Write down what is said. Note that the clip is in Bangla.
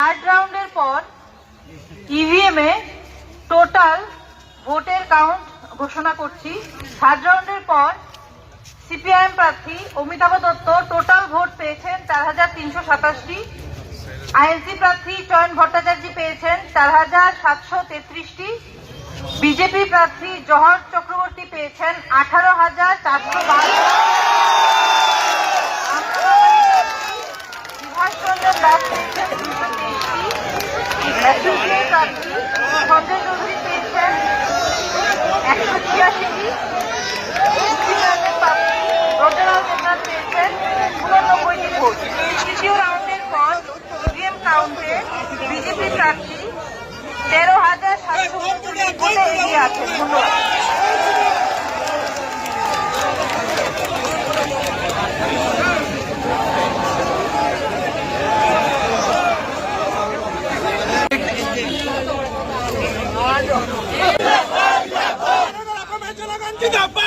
থার্ড রাউন্ডের পর ইভিএম এ টোটাল ভোটের কাউন্ট ঘোষণা করছি। থার্ড রাউন্ডের পর সিপিআইএম প্রার্থী অমিতাভ দত্ত টোটাল ভোট পেয়েছেন ৪৩২৭টি। আইএনসি প্রার্থী চয়ন ভট্টাচার্য পেয়েছেন ৪৭৩৩টি। বিজেপি প্রার্থী জহর চক্রবর্তী পেয়েছেন ১৮,৪১২। বিভাস রঞ্জন দাস পেয়েছেন ২৩০টি। এসইউসিআই প্রার্থী সঞ্জয় চৌধুরী পেয়েছেন ১৮৬টি। প্রার্থী রোজেরাল দেবনাথ পেয়েছেন ৮৯টি ভোট। তৃতীয় রাউন্ডের পর ইভিএম কাউন্টে বিজেপি প্রার্থী ১৩,৭৩৯ ভোটে এগিয়ে আছেন। ধন্যবাদ। জিন্দাবাদ।